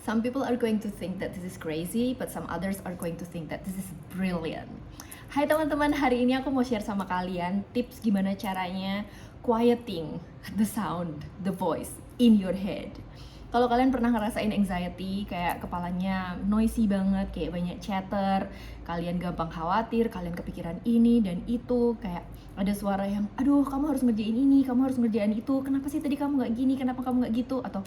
Some people are going to think that this is crazy, but some others are going to think that this is brilliant. Hai teman-teman, hari ini aku mau share sama kalian tips gimana caranya quieting the sound, the voice in your head. Kalau kalian pernah ngerasain anxiety, kayak kepalanya noisy banget, kayak banyak chatter, kalian gampang khawatir, kalian kepikiran ini dan itu, kayak ada suara yang, aduh kamu harus ngerjain ini, kamu harus ngerjain itu, kenapa sih tadi kamu nggak gini, kenapa kamu nggak gitu, atau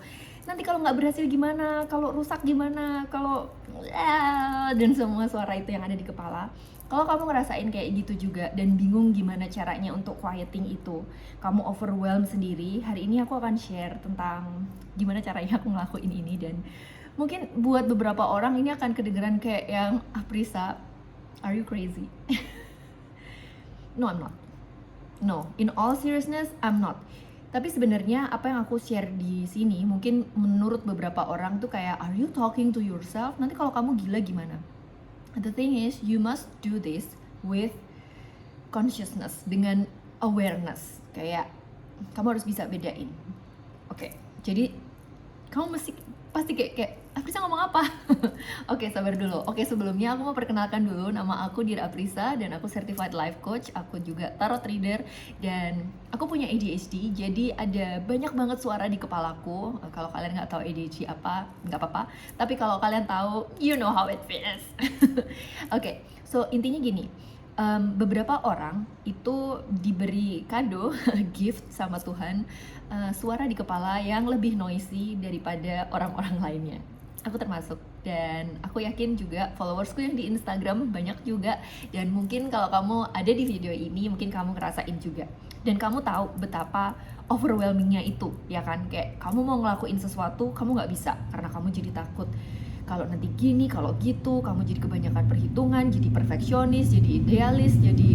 nanti kalau nggak berhasil gimana, kalau rusak gimana, kalau dan semua suara itu yang ada di kepala. Kalau kamu ngerasain kayak gitu juga dan bingung gimana caranya untuk quieting itu, kamu overwhelmed sendiri, hari ini aku akan share tentang gimana caranya aku ngelakuin ini. Dan mungkin buat beberapa orang ini akan kedengeran kayak yang, Prisa, are you crazy? No, I'm not. No, in all seriousness, I'm not. Tapi sebenarnya apa yang aku share di sini mungkin menurut beberapa orang tuh kayak, are you talking to yourself? Nanti kalau kamu gila gimana? The thing is, you must do this with consciousness, dengan awareness. Kayak kamu harus bisa bedain. Oke, jadi kamu pasti kayak Aprisa ngomong apa? Oke, sabar dulu. Oke, sebelumnya aku mau perkenalkan dulu, nama aku Dira Aprisa dan aku certified life coach. Aku juga tarot reader dan aku punya ADHD. Jadi ada banyak banget suara di kepalaku. Kalau kalian nggak tahu ADHD apa, nggak apa-apa. Tapi kalau kalian tahu, you know how it feels. Oke, so intinya gini. Beberapa orang itu diberi kado, gift sama Tuhan, suara di kepala yang lebih noisy daripada orang-orang lainnya. Aku termasuk, dan aku yakin juga followersku yang di Instagram banyak juga. Dan mungkin kalau kamu ada di video ini, mungkin kamu ngerasain juga. Dan kamu tahu betapa overwhelmingnya itu, ya kan? Kayak kamu mau ngelakuin sesuatu, kamu nggak bisa karena kamu jadi takut. Kalau nanti gini, kalau gitu, kamu jadi kebanyakan perhitungan, jadi perfeksionis, jadi idealis, jadi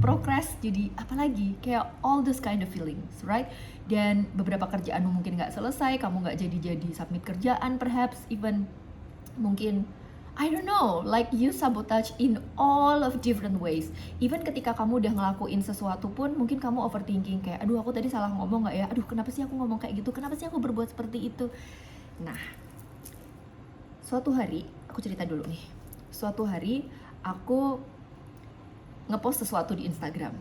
progress, jadi apalagi, kayak all those kind of feelings, right? Dan beberapa kerjaanmu mungkin nggak selesai, kamu nggak jadi submit kerjaan, perhaps even mungkin I don't know, like you sabotage in all of different ways. Even ketika kamu udah ngelakuin sesuatu pun, mungkin kamu overthinking kayak, aduh aku tadi salah ngomong nggak ya? Aduh kenapa sih aku ngomong kayak gitu? Kenapa sih aku berbuat seperti itu? Nah, suatu hari, aku cerita dulu nih. Suatu hari aku ngepost sesuatu di Instagram.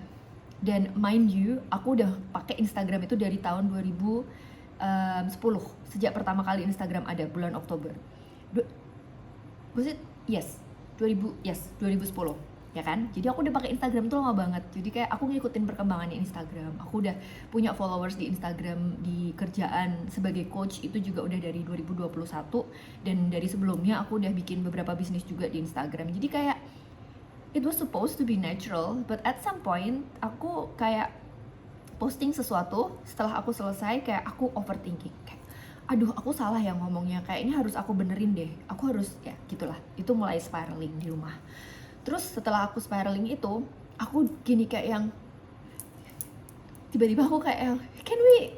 Dan mind you, aku udah pakai Instagram itu dari tahun 2010. Sejak pertama kali Instagram ada, bulan Oktober. Was it? Yes, 2010. Ya kan? Jadi aku udah pakai Instagram tuh lama banget. Jadi kayak aku ngikutin perkembangannya Instagram. Aku udah punya followers di Instagram, di kerjaan sebagai coach itu juga udah dari 2021. Dan dari sebelumnya aku udah bikin beberapa bisnis juga di Instagram. Jadi kayak it was supposed to be natural, but at some point aku kayak posting sesuatu, setelah aku selesai kayak aku overthinking, kayak aduh aku salah ya ngomongnya, kayaknya harus aku benerin deh, aku harus, ya gitulah. Itu mulai spiraling di rumah. Terus setelah aku spiraling itu, aku gini kayak yang tiba-tiba aku kayak, can we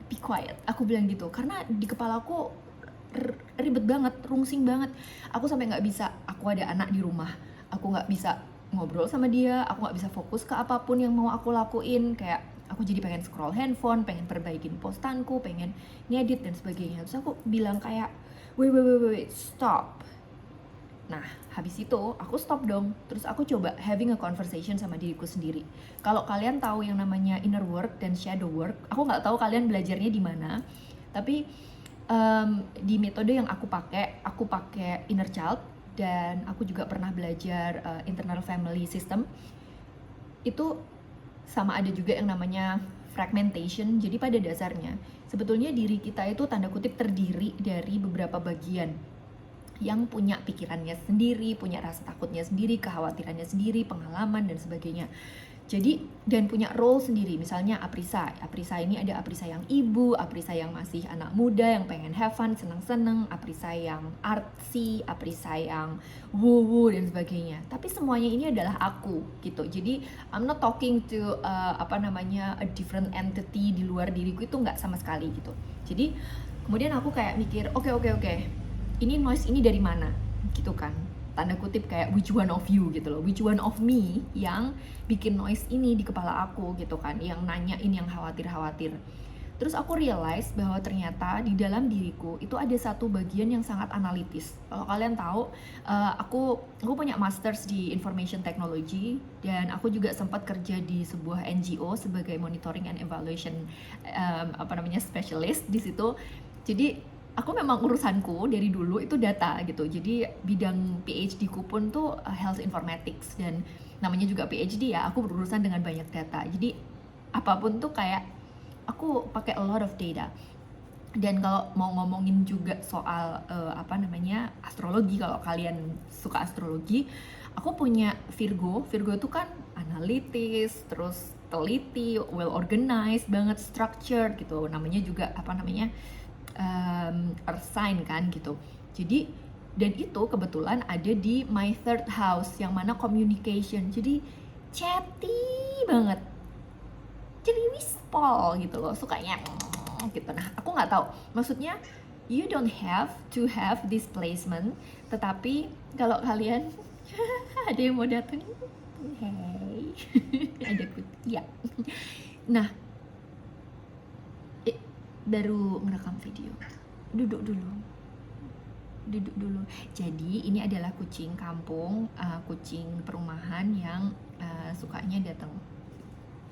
be quiet? Aku bilang gitu, karena di kepala aku ribet banget, rungsing banget. Aku sampai nggak bisa, aku ada anak di rumah, aku nggak bisa ngobrol sama dia, aku nggak bisa fokus ke apapun yang mau aku lakuin. Kayak aku jadi pengen scroll handphone, pengen perbaikin postanku, pengen ngedit dan sebagainya. Terus aku bilang kayak, wait, stop. Nah, habis itu aku stop dong. Terus aku coba having a conversation sama diriku sendiri. Kalau kalian tahu yang namanya inner work dan shadow work, aku nggak tahu kalian belajarnya di mana. Tapi di metode yang aku pakai inner child, dan aku juga pernah belajar internal family system. Itu sama ada juga yang namanya fragmentation. Jadi pada dasarnya sebetulnya diri kita itu tanda kutip terdiri dari beberapa bagian yang punya pikirannya sendiri, punya rasa takutnya sendiri, kekhawatirannya sendiri, pengalaman dan sebagainya. Jadi, dan punya role sendiri. Misalnya Aprisa ini ada Aprisa yang ibu, Aprisa yang masih anak muda, yang pengen have fun, seneng-seneng, Aprisa yang artsy, Aprisa yang woo-woo dan sebagainya. Tapi semuanya ini adalah aku gitu. Jadi I'm not talking to a different entity di luar diriku, itu nggak sama sekali gitu. Jadi kemudian aku kayak mikir, oke. Ini noise ini dari mana? Gitu kan. Tanda kutip kayak which one of you gitu loh, which one of me yang bikin noise ini di kepala aku gitu kan, yang nanyain yang khawatir-khawatir. Terus aku realize bahwa ternyata di dalam diriku itu ada satu bagian yang sangat analitis. Kalau kalian tahu, aku punya masters di information technology, dan aku juga sempat kerja di sebuah NGO sebagai monitoring and evaluation specialist di situ. Jadi aku memang urusanku dari dulu itu data gitu. Jadi bidang PhD ku pun tuh health informatics, dan namanya juga PhD ya, aku berurusan dengan banyak data. Jadi apapun tuh kayak aku pakai a lot of data. Dan kalau mau ngomongin juga soal astrologi, kalau kalian suka astrologi, aku punya Virgo. Virgo itu kan analitis, terus teliti, well organized banget, structured gitu. Namanya juga earth sign kan gitu. Jadi dan itu kebetulan ada di my third house yang mana communication. Jadi chatty banget. Jadi wispol gitu loh, sukanya gitu. Nah, aku nggak tahu, maksudnya you don't have to have this placement, tetapi kalau kalian ada yang mau datang, hey, ada ya. Nah, baru merekam video, duduk dulu. Jadi ini adalah kucing kampung, kucing perumahan yang sukanya datang.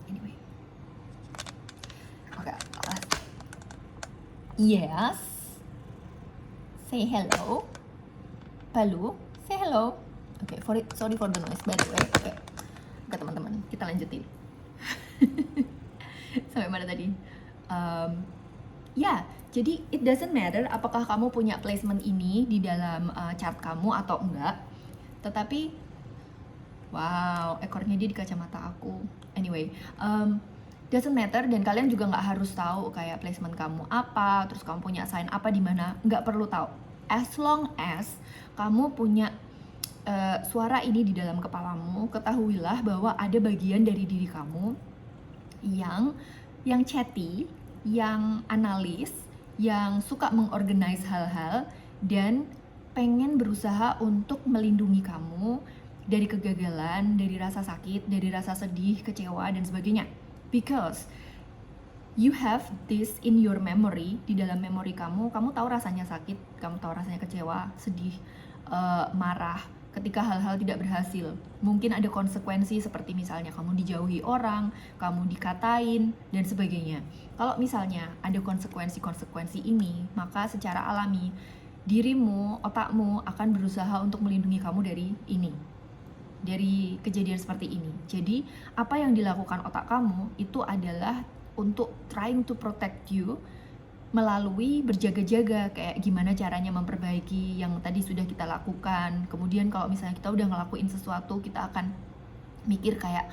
Anyway. Okay. Yes. Say hello. Palu, say hello. Okay, sorry for the noise by the way. Okay. Oke teman-teman, kita lanjutin. Sampai mana tadi? Jadi it doesn't matter apakah kamu punya placement ini di dalam chart kamu atau enggak. Tetapi, wow, ekornya dia di kacamata aku. Anyway, doesn't matter, dan kalian juga nggak harus tahu kayak placement kamu apa, terus kamu punya sign apa di mana, nggak perlu tahu. As long as kamu punya suara ini di dalam kepalamu, ketahuilah bahwa ada bagian dari diri kamu yang chatty, yang analis, yang suka mengorganize hal-hal, dan pengen berusaha untuk melindungi kamu dari kegagalan, dari rasa sakit, dari rasa sedih, kecewa, dan sebagainya. Because you have this in your memory, di dalam memori kamu tahu rasanya sakit, kamu tahu rasanya kecewa, sedih, marah, ketika hal-hal tidak berhasil. Mungkin ada konsekuensi seperti misalnya kamu dijauhi orang, kamu dikatain, dan sebagainya. Kalau misalnya ada konsekuensi ini, maka secara alami, dirimu, otakmu akan berusaha untuk melindungi kamu dari ini, dari kejadian seperti ini. Jadi apa yang dilakukan otak kamu itu adalah untuk trying to protect you melalui berjaga-jaga, kayak gimana caranya memperbaiki yang tadi sudah kita lakukan. Kemudian kalau misalnya kita udah ngelakuin sesuatu, kita akan mikir kayak,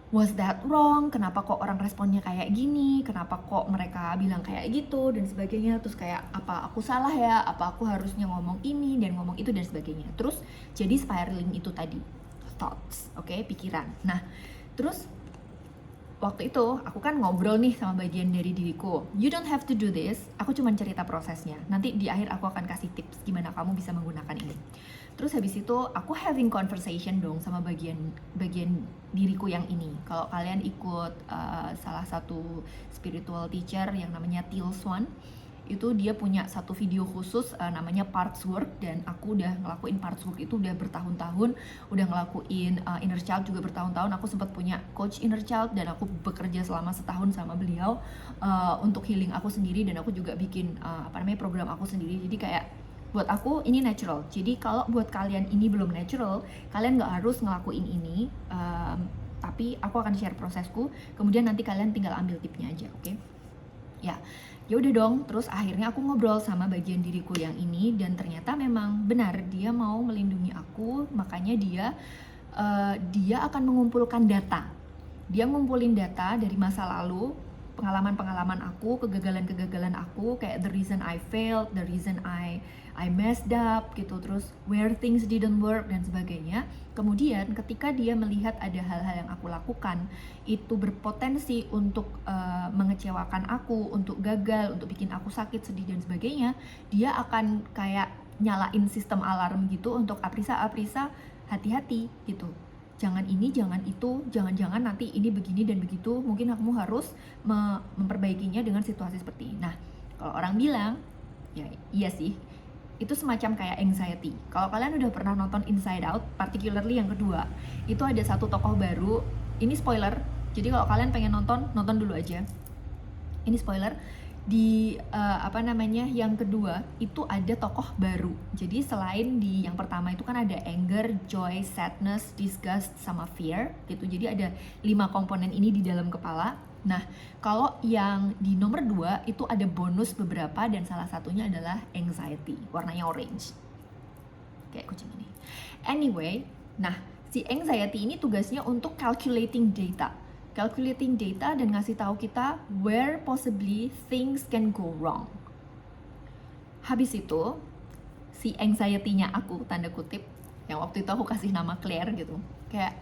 was that wrong? Kenapa kok orang responnya kayak gini? Kenapa kok mereka bilang kayak gitu? Dan sebagainya. Terus kayak, apa aku salah ya? Apa aku harusnya ngomong ini dan ngomong itu dan sebagainya. Terus jadi spiraling itu tadi, thoughts, oke, pikiran. Nah, terus waktu itu aku kan ngobrol nih sama bagian dari diriku. You don't have to do this. Aku cuma cerita prosesnya. Nanti di akhir aku akan kasih tips gimana kamu bisa menggunakan ini. Terus habis itu aku having conversation dong sama bagian diriku yang ini. Kalau kalian ikut salah satu spiritual teacher yang namanya Teal Swan, itu dia punya satu video khusus namanya Parts Work, dan aku udah ngelakuin Parts Work itu udah bertahun-tahun, udah ngelakuin Inner Child juga bertahun-tahun. Aku sempat punya coach Inner Child dan aku bekerja selama setahun sama beliau untuk healing aku sendiri, dan aku juga bikin program aku sendiri. Jadi kayak buat aku ini natural. Jadi kalau buat kalian ini belum natural, kalian nggak harus ngelakuin ini, tapi aku akan share prosesku, kemudian nanti kalian tinggal ambil tipnya aja, oke? Ya udah dong. Terus akhirnya aku ngobrol sama bagian diriku yang ini, dan ternyata memang benar dia mau melindungi aku. Makanya dia akan mengumpulkan data. Dia ngumpulin data dari masa lalu, pengalaman-pengalaman aku, kegagalan-kegagalan aku, kayak the reason I failed, the reason I messed up gitu, terus where things didn't work dan sebagainya. Kemudian ketika dia melihat ada hal-hal yang aku lakukan itu berpotensi untuk mengecewakan aku, untuk gagal, untuk bikin aku sakit, sedih dan sebagainya, dia akan kayak nyalain sistem alarm gitu untuk Aprisa hati-hati gitu. jangan ini, jangan itu, jangan-jangan nanti ini begini dan begitu, mungkin kamu harus memperbaikinya dengan situasi seperti ini. Nah, kalau orang bilang, ya iya sih, itu semacam kayak anxiety. Kalau kalian udah pernah nonton Inside Out, particularly yang kedua, itu ada satu tokoh baru, ini spoiler, jadi kalau kalian pengen nonton dulu aja. Ini spoiler, di yang kedua itu ada tokoh baru. Jadi selain di yang pertama itu kan ada anger, joy, sadness, disgust, sama fear gitu. Jadi ada 5 komponen ini di dalam kepala. Nah, kalau yang di nomor 2 itu ada bonus beberapa dan salah satunya adalah anxiety, warnanya orange. Kayak kucing ini. Anyway, nah si anxiety ini tugasnya untuk calculating data dan ngasih tahu kita where possibly things can go wrong. Habis itu, si anxiety-nya aku, tanda kutip, yang waktu itu aku kasih nama Claire gitu, kayak,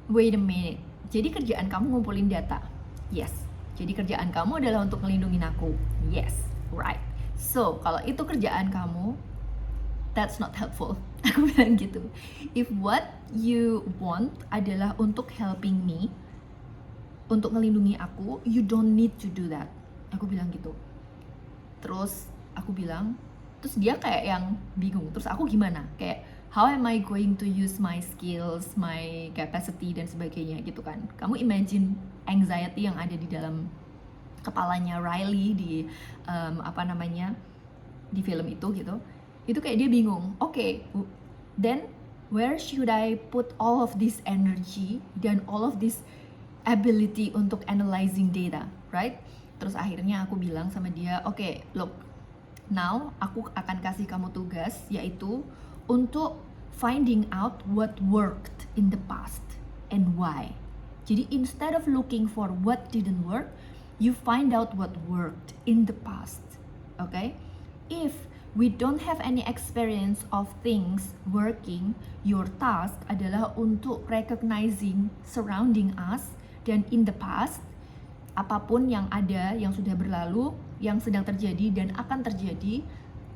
wait a minute, jadi kerjaan kamu ngumpulin data? Yes. Jadi kerjaan kamu adalah untuk ngelindungin aku? Yes, right. So, kalau itu kerjaan kamu, that's not helpful. Aku bilang gitu. If what you want adalah untuk helping me, untuk ngelindungi aku, you don't need to do that. Aku bilang gitu. Terus aku bilang, terus dia kayak yang bingung. Terus aku gimana? Kayak, how am I going to use my skills, my capacity dan sebagainya gitu kan. Kamu imagine anxiety yang ada di dalam kepalanya Riley di di film itu gitu. Itu kayak dia bingung. Okay, then where should I put all of this energy dan all of this ability untuk analyzing data, right? Terus akhirnya aku bilang sama dia, okay, look, now aku akan kasih kamu tugas, yaitu untuk finding out what worked in the past and why. Jadi instead of looking for what didn't work, you find out what worked in the past, okay? If we don't have any experience of things working, your task adalah untuk recognizing surrounding us dan in the past, apapun yang ada, yang sudah berlalu, yang sedang terjadi dan akan terjadi,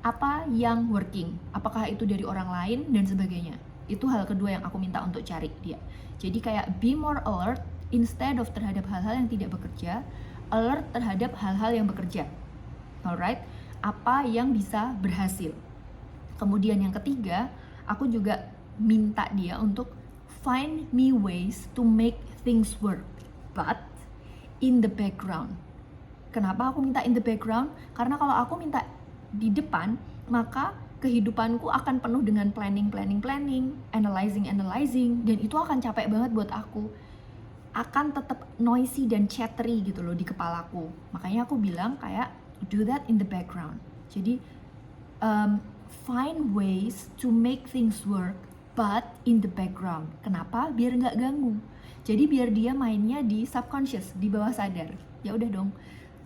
apa yang working, apakah itu dari orang lain dan sebagainya. Itu hal kedua yang aku minta untuk cari dia. Jadi kayak be more alert instead of terhadap hal-hal yang tidak bekerja, alert terhadap hal-hal yang bekerja. Alright? Apa yang bisa berhasil. Kemudian yang ketiga, aku juga minta dia untuk find me ways to make things work, but in the background. Kenapa aku minta in the background? Karena kalau aku minta di depan, maka kehidupanku akan penuh dengan planning, analyzing, dan itu akan capek banget buat aku. Akan tetap noisy dan chattery gitu loh di kepalaku. Makanya aku bilang kayak do that in the background. Jadi find ways to make things work but in the background. Kenapa? Biar nggak ganggu. Jadi biar dia mainnya di subconscious, di bawah sadar. Ya udah dong.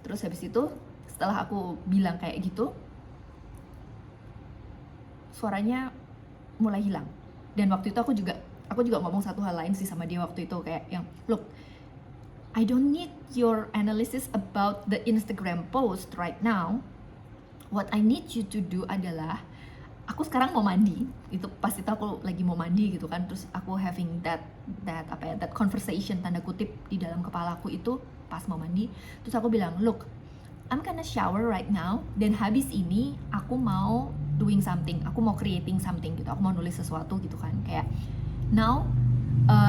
Terus habis itu setelah aku bilang kayak gitu, suaranya mulai hilang. Dan waktu itu aku juga ngomong satu hal lain sih sama dia waktu itu, kayak yang, look, I don't need your analysis about the Instagram post right now. What I need you to do adalah, aku sekarang mau mandi. Itu pas itu aku lagi mau mandi gitu kan. Terus aku having that conversation tanda kutip di dalam kepalaku itu pas mau mandi. Terus aku bilang, look, I'm gonna shower right now. Dan habis ini aku mau doing something. Aku mau creating something gitu. Aku mau nulis sesuatu gitu kan. Kayak now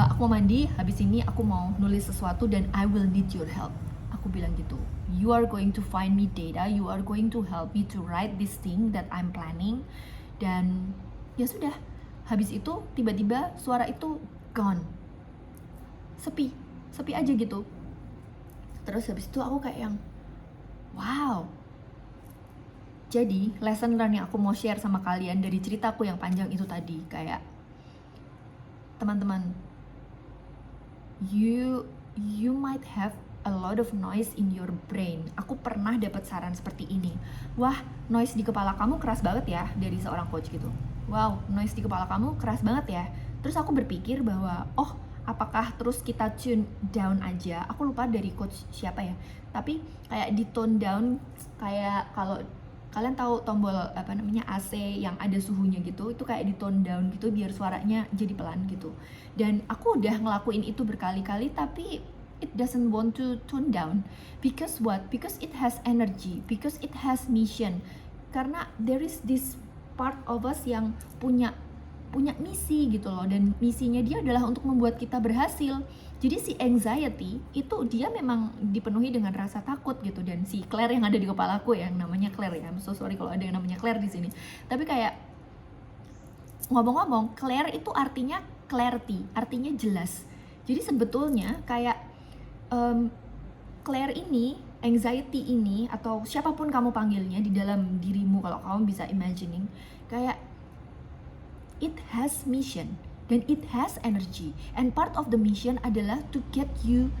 aku mau mandi, habis ini aku mau nulis sesuatu dan I will need your help. Aku bilang gitu. You are going to find me data. You are going to help me to write this thing that I'm planning. Dan ya sudah, habis itu tiba-tiba suara itu gone, sepi aja gitu. Terus habis itu aku kayak yang wow. Jadi lesson learn yang aku mau share sama kalian dari ceritaku yang panjang itu tadi, kayak teman-teman, you might have a lot of noise in your brain. Aku pernah dapat saran seperti ini. Wah, noise di kepala kamu keras banget ya, dari seorang coach gitu. Wow, noise di kepala kamu keras banget ya. Terus aku berpikir bahwa, oh, apakah terus kita tune down aja? Aku lupa dari coach siapa ya. Tapi kayak di tone down, kayak kalian tahu tombol AC yang ada suhunya gitu, itu kayak di tone down gitu biar suaranya jadi pelan gitu. Dan aku udah ngelakuin itu berkali-kali tapi it doesn't want to tone down. Because what? Because it has energy, because it has mission. Karena there is this part of us yang punya misi gitu loh, dan misinya dia adalah untuk membuat kita berhasil. Jadi si anxiety itu dia memang dipenuhi dengan rasa takut gitu, dan si Claire yang ada di kepalaku yang namanya Claire ya, I'm so sorry kalau ada yang namanya Claire di sini. Tapi kayak ngomong-ngomong, Claire itu artinya clarity, artinya jelas. Jadi sebetulnya kayak Claire ini, anxiety ini, atau siapapun kamu panggilnya di dalam dirimu kalau kamu bisa imagining, kayak it has mission dan it has energy, and part of the mission adalah to get you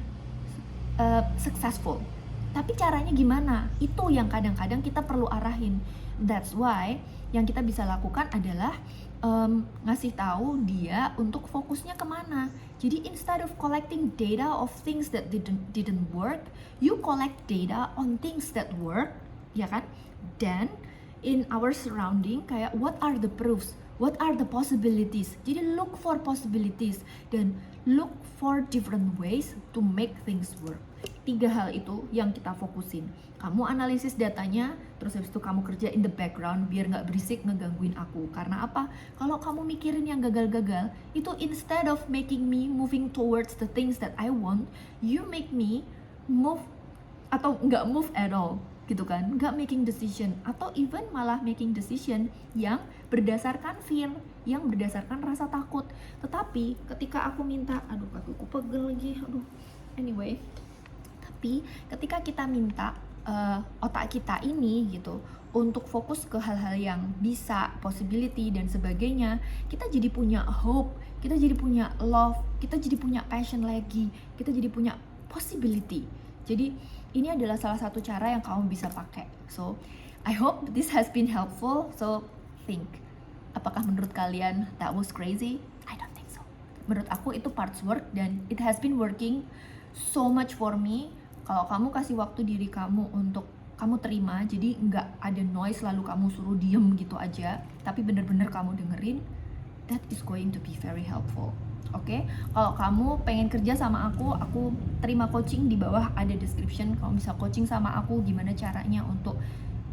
successful. Tapi caranya gimana? Itu yang kadang-kadang kita perlu arahin. That's why yang kita bisa lakukan adalah ngasih tahu dia untuk fokusnya kemana. Jadi instead of collecting data of things that didn't work, you collect data on things that work, ya kan? Dan in our surrounding, kayak what are the proofs? What are the possibilities? Jadi look for possibilities dan look for different ways to make things work. 3 hal itu yang kita fokusin. Kamu analisis datanya, terus habis itu kamu kerja in the background biar nggak berisik ngegangguin aku. Karena apa? Kalau kamu mikirin yang gagal-gagal, itu instead of making me moving towards the things that I want, you make me move atau nggak move at all, gitu kan? Nggak making decision, atau even malah making decision yang berdasarkan fear, yang berdasarkan rasa takut. Tetapi ketika aku minta, aduh kakiku pegel lagi, anyway, tapi ketika kita minta otak kita ini gitu untuk fokus ke hal-hal yang bisa, possibility dan sebagainya, kita jadi punya hope, kita jadi punya love, kita jadi punya passion lagi, kita jadi punya possibility. Jadi ini adalah salah satu cara yang kamu bisa pakai. So I hope this has been helpful. So think, apakah menurut kalian that was crazy? I don't think so. Menurut aku itu parts work dan it has been working so much for me. Kalau kamu kasih waktu diri kamu untuk kamu terima, jadi nggak ada noise lalu kamu suruh diem gitu aja, tapi bener-bener kamu dengerin, that is going to be very helpful. Oke, kalau kamu pengen kerja sama aku terima coaching, di bawah ada description, kamu bisa coaching sama aku gimana caranya untuk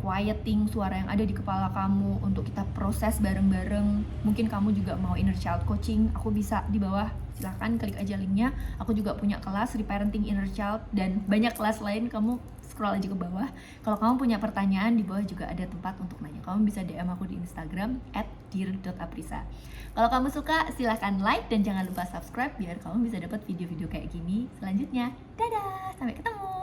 quieting suara yang ada di kepala kamu, untuk kita proses bareng-bareng. Mungkin kamu juga mau inner child coaching, aku bisa di bawah, silahkan klik aja linknya. Aku juga punya kelas reparenting inner child dan banyak kelas lain, kamu scroll aja ke bawah. Kalau kamu punya pertanyaan, di bawah juga ada tempat untuk nanya. Kamu bisa DM aku di Instagram @dear.aprisa. Kalau kamu suka, silahkan like dan jangan lupa subscribe biar kamu bisa dapat video-video kayak gini selanjutnya. Dadah, sampai ketemu.